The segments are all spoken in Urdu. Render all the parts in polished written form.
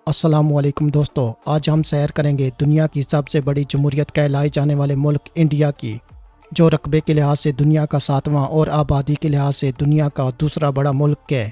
السلام علیکم دوستو، آج ہم سیر کریں گے دنیا کی سب سے بڑی جمہوریت کہلائی جانے والے ملک انڈیا کی، جو رقبے کے لحاظ سے دنیا کا 7واں اور آبادی کے لحاظ سے دنیا کا دوسرا بڑا ملک ہے۔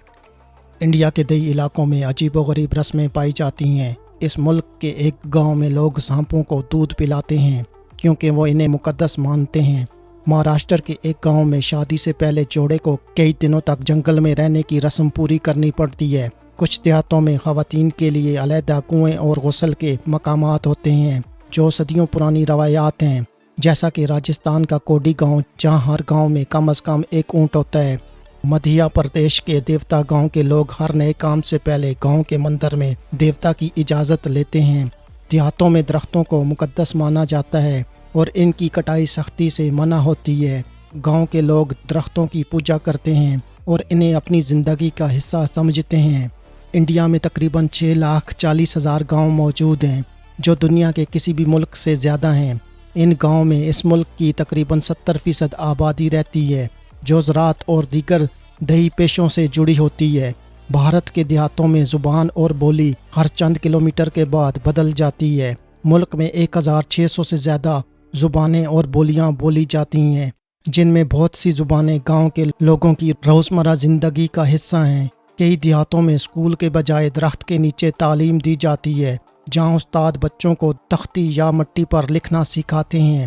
انڈیا کے دیہی علاقوں میں عجیب و غریب رسمیں پائی جاتی ہیں۔ اس ملک کے ایک گاؤں میں لوگ سانپوں کو دودھ پلاتے ہیں کیونکہ وہ انہیں مقدس مانتے ہیں۔ مہاراشٹر کے ایک گاؤں میں شادی سے پہلے جوڑے کو کئی دنوں تک جنگل میں رہنے کی رسم پوری کرنی پڑتی ہے۔ کچھ دیہاتوں میں خواتین کے لیے علیحدہ کنویں اور غسل کے مقامات ہوتے ہیں جو صدیوں پرانی روایات ہیں، جیسا کہ راجستھان کا کوڈی گاؤں، جہاں ہر گاؤں میں کم از کم ایک اونٹ ہوتا ہے۔ مدھیہ پردیش کے دیوتا گاؤں کے لوگ ہر نئے کام سے پہلے گاؤں کے مندر میں دیوتا کی اجازت لیتے ہیں۔ دیہاتوں میں درختوں کو مقدس مانا جاتا ہے اور ان کی کٹائی سختی سے منع ہوتی ہے۔ گاؤں کے لوگ درختوں کی پوجا کرتے ہیں اور انہیں اپنی زندگی کا حصہ سمجھتے ہیں۔ انڈیا میں تقریباً 6,40,000 گاؤں موجود ہیں، جو دنیا کے کسی بھی ملک سے زیادہ ہیں۔ ان گاؤں میں اس ملک کی تقریباً 70% آبادی رہتی ہے، جو زراعت اور دیگر دیہی پیشوں سے جڑی ہوتی ہے۔ بھارت کے دیہاتوں میں زبان اور بولی ہر چند کلومیٹر کے بعد بدل جاتی ہے۔ ملک میں 1,600 سے زیادہ زبانیں اور بولیاں بولی جاتی ہیں، جن میں بہت سی زبانیں گاؤں کے لوگوں کی روزمرہ زندگی کا حصہ ہیں۔ کئی دیہاتوں میں اسکول کے بجائے درخت کے نیچے تعلیم دی جاتی ہے، جہاں استاد بچوں کو تختی یا مٹی پر لکھنا سکھاتے ہیں۔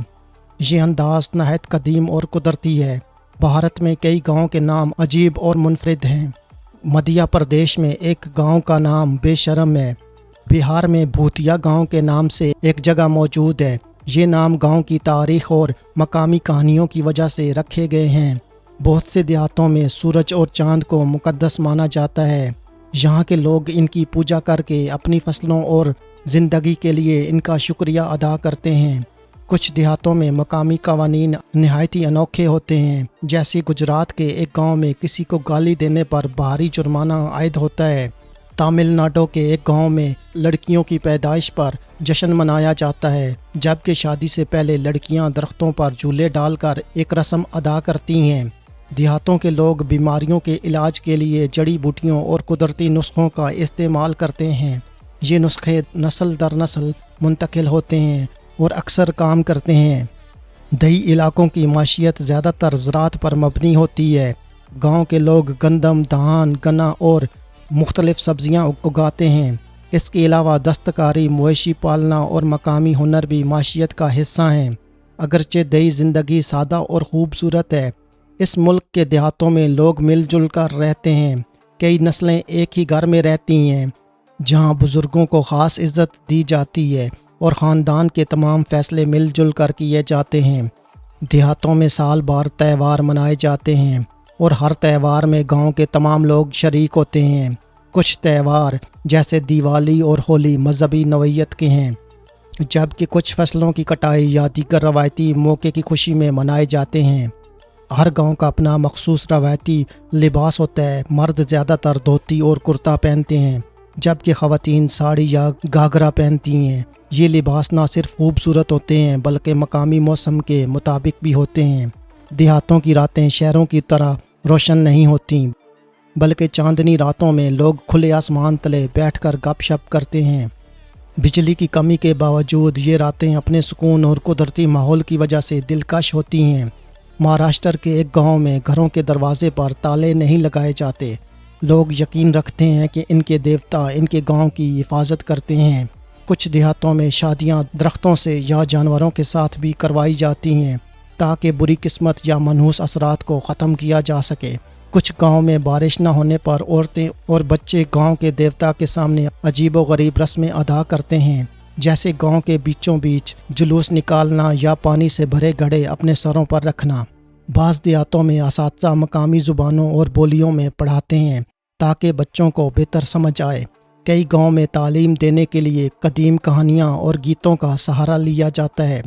یہ انداز نہایت قدیم اور قدرتی ہے۔ بھارت میں کئی گاؤں کے نام عجیب اور منفرد ہیں۔ مدھیہ پردیش میں ایک گاؤں کا نام بے شرم ہے۔ بہار میں بھوتیا گاؤں کے نام سے ایک جگہ موجود ہے۔ یہ نام گاؤں کی تاریخ اور مقامی کہانیوں کی وجہ سے رکھے گئے ہیں۔ بہت سے دیہاتوں میں سورج اور چاند کو مقدس مانا جاتا ہے۔ یہاں کے لوگ ان کی پوجا کر کے اپنی فصلوں اور زندگی کے لیے ان کا شکریہ ادا کرتے ہیں۔ کچھ دیہاتوں میں مقامی قوانین نہایت ہی انوکھے ہوتے ہیں، جیسے گجرات کے ایک گاؤں میں کسی کو گالی دینے پر بھاری جرمانہ عائد ہوتا ہے۔ تامل ناڈو کے ایک گاؤں میں لڑکیوں کی پیدائش پر جشن منایا جاتا ہے، جبکہ شادی سے پہلے لڑکیاں درختوں پر جھولے ڈال کر ایک رسم ادا کرتی ہیں۔ دیہاتوں کے لوگ بیماریوں کے علاج کے لیے جڑی بوٹیوں اور قدرتی نسخوں کا استعمال کرتے ہیں۔ یہ نسخے نسل در نسل منتقل ہوتے ہیں اور اکثر کام کرتے ہیں۔ دیہی علاقوں کی معیشت زیادہ تر زراعت پر مبنی ہوتی ہے۔ گاؤں کے لوگ گندم، دھان، گنا اور مختلف سبزیاں اگاتے ہیں۔ اس کے علاوہ دستکاری، مویشی پالنا اور مقامی ہنر بھی معیشت کا حصہ ہیں۔ اگرچہ دیہی زندگی سادہ اور خوبصورت ہے، اس ملک کے دیہاتوں میں لوگ مل جل کر رہتے ہیں۔ کئی نسلیں ایک ہی گھر میں رہتی ہیں، جہاں بزرگوں کو خاص عزت دی جاتی ہے اور خاندان کے تمام فیصلے مل جل کر کیے جاتے ہیں۔ دیہاتوں میں سال بھر تہوار منائے جاتے ہیں اور ہر تہوار میں گاؤں کے تمام لوگ شریک ہوتے ہیں۔ کچھ تہوار جیسے دیوالی اور ہولی مذہبی نوعیت کے ہیں، جبکہ کچھ فصلوں کی کٹائی یا دیگر روایتی موقع کی خوشی میں منائے جاتے ہیں۔ ہر گاؤں کا اپنا مخصوص روایتی لباس ہوتا ہے۔ مرد زیادہ تر دھوتی اور کرتا پہنتے ہیں، جبکہ خواتین ساڑی یا گھاگھرا پہنتی ہیں۔ یہ لباس نہ صرف خوبصورت ہوتے ہیں بلکہ مقامی موسم کے مطابق بھی ہوتے ہیں۔ دیہاتوں کی راتیں شہروں کی طرح روشن نہیں ہوتیں، بلکہ چاندنی راتوں میں لوگ کھلے آسمان تلے بیٹھ کر گپ شپ کرتے ہیں۔ بجلی کی کمی کے باوجود یہ راتیں اپنے سکون اور قدرتی ماحول کی وجہ سے دلکش ہوتی ہیں۔ مہاراشٹر کے ایک گاؤں میں گھروں کے دروازے پر تالے نہیں لگائے جاتے۔ لوگ یقین رکھتے ہیں کہ ان کے دیوتا ان کے گاؤں کی حفاظت کرتے ہیں۔ کچھ دیہاتوں میں شادیاں درختوں سے یا جانوروں کے ساتھ بھی کروائی جاتی ہیں تاکہ بری قسمت یا منحوس اثرات کو ختم کیا جا سکے۔ کچھ گاؤں میں بارش نہ ہونے پر عورتیں اور بچے گاؤں کے دیوتا کے سامنے عجیب و غریب رسمیں ادا کرتے ہیں، جیسے گاؤں کے بیچوں بیچ جلوس نکالنا یا پانی سے بھرے گھڑے اپنے سروں پر رکھنا۔ بعض دیہاتوں میں اساتذہ مقامی زبانوں اور بولیوں میں پڑھاتے ہیں تاکہ بچوں کو بہتر سمجھ آئے۔ کئی گاؤں میں تعلیم دینے کے لیے قدیم کہانیاں اور گیتوں کا سہارا لیا جاتا ہے۔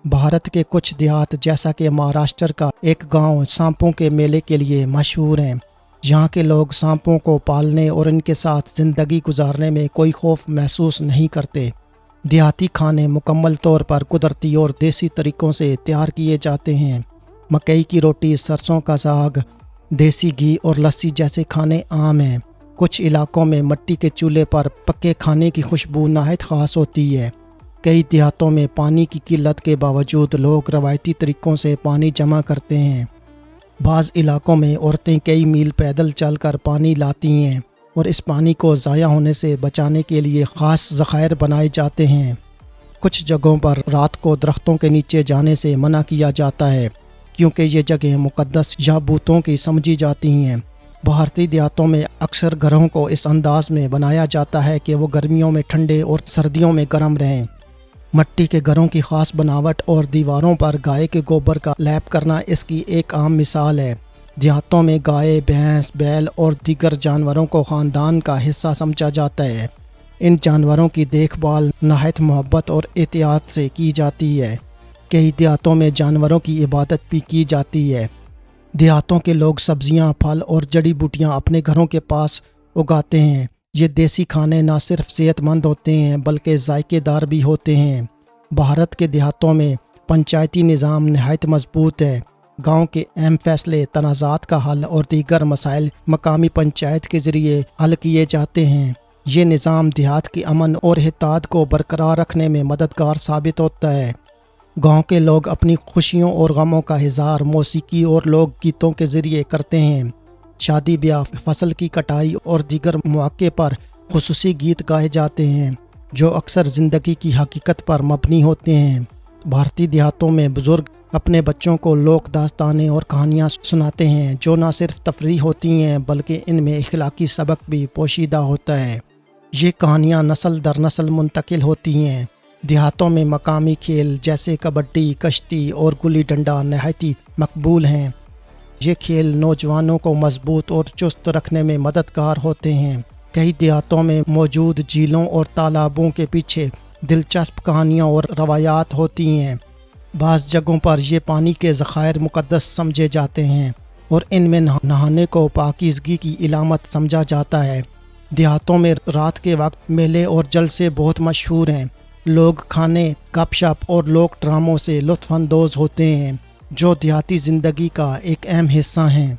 بھارت کے کچھ دیہات جیسا کہ مہاراشٹر کا ایک گاؤں سانپوں کے میلے کے لیے مشہور ہیں۔ یہاں کے لوگ سانپوں کو پالنے اور ان کے ساتھ زندگی گزارنے میں کوئی خوف محسوس نہیں کرتے۔ دیہاتی کھانے مکمل طور پر قدرتی اور دیسی طریقوں سے تیار کیے جاتے ہیں۔ مکئی کی روٹی، سرسوں کا ساگ، دیسی گھی اور لسی جیسے کھانے عام ہیں۔ کچھ علاقوں میں مٹی کے چولہے پر پکے کھانے کی خوشبو نہایت خاص ہوتی ہے۔ کئی دیہاتوں میں پانی کی قلت کے باوجود لوگ روایتی طریقوں سے پانی جمع کرتے ہیں۔ بعض علاقوں میں عورتیں کئی میل پیدل چل کر پانی لاتی ہیں اور اس پانی کو ضائع ہونے سے بچانے کے لیے خاص ذخائر بنائے جاتے ہیں۔ کچھ جگہوں پر رات کو درختوں کے نیچے جانے سے منع کیا جاتا ہے کیونکہ یہ جگہیں مقدس یا بتوں کی سمجھی جاتی ہیں۔ بھارتی دیہاتوں میں اکثر گھروں کو اس انداز میں بنایا جاتا ہے کہ وہ گرمیوں میں ٹھنڈے اور سردیوں میں گرم رہیں۔ مٹی کے گھروں کی خاص بناوٹ اور دیواروں پر گائے کے گوبر کا لیپ کرنا اس کی ایک عام مثال ہے۔ دیہاتوں میں گائے، بھینس، بیل اور دیگر جانوروں کو خاندان کا حصہ سمجھا جاتا ہے۔ ان جانوروں کی دیکھ بھال نہایت محبت اور احتیاط سے کی جاتی ہے۔ کئی دیہاتوں میں جانوروں کی عبادت بھی کی جاتی ہے۔ دیہاتوں کے لوگ سبزیاں، پھل اور جڑی بوٹیاں اپنے گھروں کے پاس اگاتے ہیں۔ یہ دیسی کھانے نہ صرف صحت مند ہوتے ہیں بلکہ ذائقے دار بھی ہوتے ہیں۔ بھارت کے دیہاتوں میں پنچایتی نظام نہایت مضبوط ہے۔ گاؤں کے اہم فیصلے، تنازعات کا حل اور دیگر مسائل مقامی پنچایت کے ذریعے حل کیے جاتے ہیں۔ یہ نظام دیہات کی امن اور اتحاد کو برقرار رکھنے میں مددگار ثابت ہوتا ہے۔ گاؤں کے لوگ اپنی خوشیوں اور غموں کا اظہار موسیقی اور لوک گیتوں کے ذریعے کرتے ہیں۔ شادی بیاہ، فصل کی کٹائی اور دیگر مواقع پر خصوصی گیت گائے جاتے ہیں جو اکثر زندگی کی حقیقت پر مبنی ہوتے ہیں۔ بھارتی دیہاتوں میں بزرگ اپنے بچوں کو لوک داستانیں اور کہانیاں سناتے ہیں جو نہ صرف تفریح ہوتی ہیں بلکہ ان میں اخلاقی سبق بھی پوشیدہ ہوتا ہے۔ یہ کہانیاں نسل در نسل منتقل ہوتی ہیں۔ دیہاتوں میں مقامی کھیل جیسے کبڈی، کشتی اور گلی ڈنڈا نہایت مقبول ہیں۔ یہ کھیل نوجوانوں کو مضبوط اور چست رکھنے میں مددگار ہوتے ہیں۔ کئی دیہاتوں میں موجود جھیلوں اور تالابوں کے پیچھے دلچسپ کہانیاں اور روایات ہوتی ہیں۔ بعض جگہوں پر یہ پانی کے ذخائر مقدس سمجھے جاتے ہیں اور ان میں نہانے کو پاکیزگی کی علامت سمجھا جاتا ہے۔ دیہاتوں میں رات کے وقت میلے اور جلسے بہت مشہور ہیں۔ لوگ کھانے، گپ شپ اور لوک ڈراموں سے لطف اندوز ہوتے ہیں جو دیہاتی زندگی کا ایک اہم حصہ ہیں۔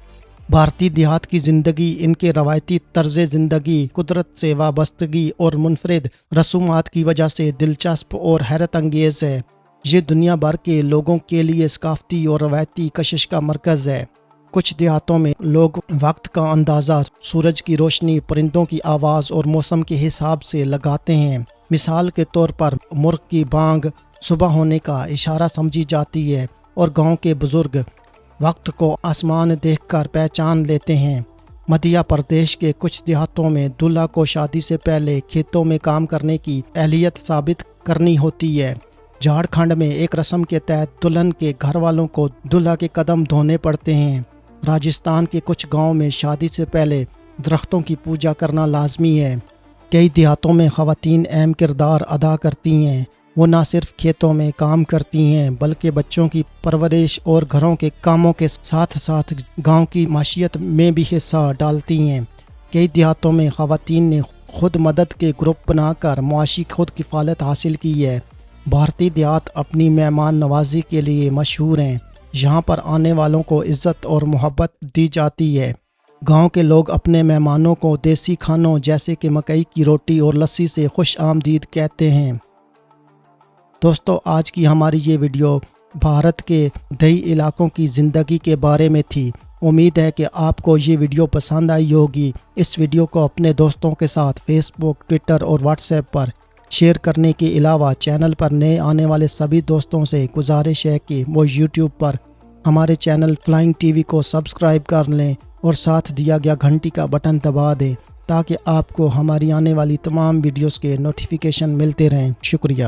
بھارتی دیہات کی زندگی ان کے روایتی طرز زندگی، قدرت سے وابستگی اور منفرد رسومات کی وجہ سے دلچسپ اور حیرت انگیز ہے۔ یہ دنیا بھر کے لوگوں کے لیے ثقافتی اور روایتی کشش کا مرکز ہے۔ کچھ دیہاتوں میں لوگ وقت کا اندازہ سورج کی روشنی، پرندوں کی آواز اور موسم کے حساب سے لگاتے ہیں۔ مثال کے طور پر مرغ کی بانگ صبح ہونے کا اشارہ سمجھی جاتی ہے اور گاؤں کے بزرگ وقت کو آسمان دیکھ کر پہچان لیتے ہیں۔ مدھیہ پردیش کے کچھ دیہاتوں میں دلہا کو شادی سے پہلے کھیتوں میں کام کرنے کی اہلیت ثابت کرنی ہوتی ہے۔ جھارکھنڈ میں ایک رسم کے تحت دلہن کے گھر والوں کو دلہا کے قدم دھونے پڑتے ہیں۔ راجستھان کے کچھ گاؤں میں شادی سے پہلے درختوں کی پوجا کرنا لازمی ہے۔ کئی دیہاتوں میں خواتین اہم کردار ادا کرتی ہیں۔ وہ نہ صرف کھیتوں میں کام کرتی ہیں بلکہ بچوں کی پرورش اور گھروں کے کاموں کے ساتھ ساتھ گاؤں کی معیشت میں بھی حصہ ڈالتی ہیں۔ کئی دیہاتوں میں خواتین نے خود مدد کے گروپ بنا کر معاشی خود کفالت حاصل کی ہے۔ بھارتی دیہات اپنی مہمان نوازی کے لیے مشہور ہیں۔ یہاں پر آنے والوں کو عزت اور محبت دی جاتی ہے۔ گاؤں کے لوگ اپنے مہمانوں کو دیسی کھانوں جیسے کہ مکئی کی روٹی اور لسی سے خوش آمدید کہتے ہیں۔ دوستو، آج کی ہماری یہ ویڈیو بھارت کے دیہی علاقوں کی زندگی کے بارے میں تھی۔ امید ہے کہ آپ کو یہ ویڈیو پسند آئی ہوگی۔ اس ویڈیو کو اپنے دوستوں کے ساتھ فیس بک، ٹویٹر اور واٹس ایپ پر شیئر کرنے کے علاوہ چینل پر نئے آنے والے سبھی دوستوں سے گزارش ہے کہ وہ یوٹیوب پر ہمارے چینل فلائنگ ٹی وی کو سبسکرائب کر لیں اور ساتھ دیا گیا گھنٹی کا بٹن دبا دیں تاکہ آپ کو ہماری آنے والی تمام ویڈیوز کے نوٹیفیکیشن ملتے رہیں۔ شکریہ۔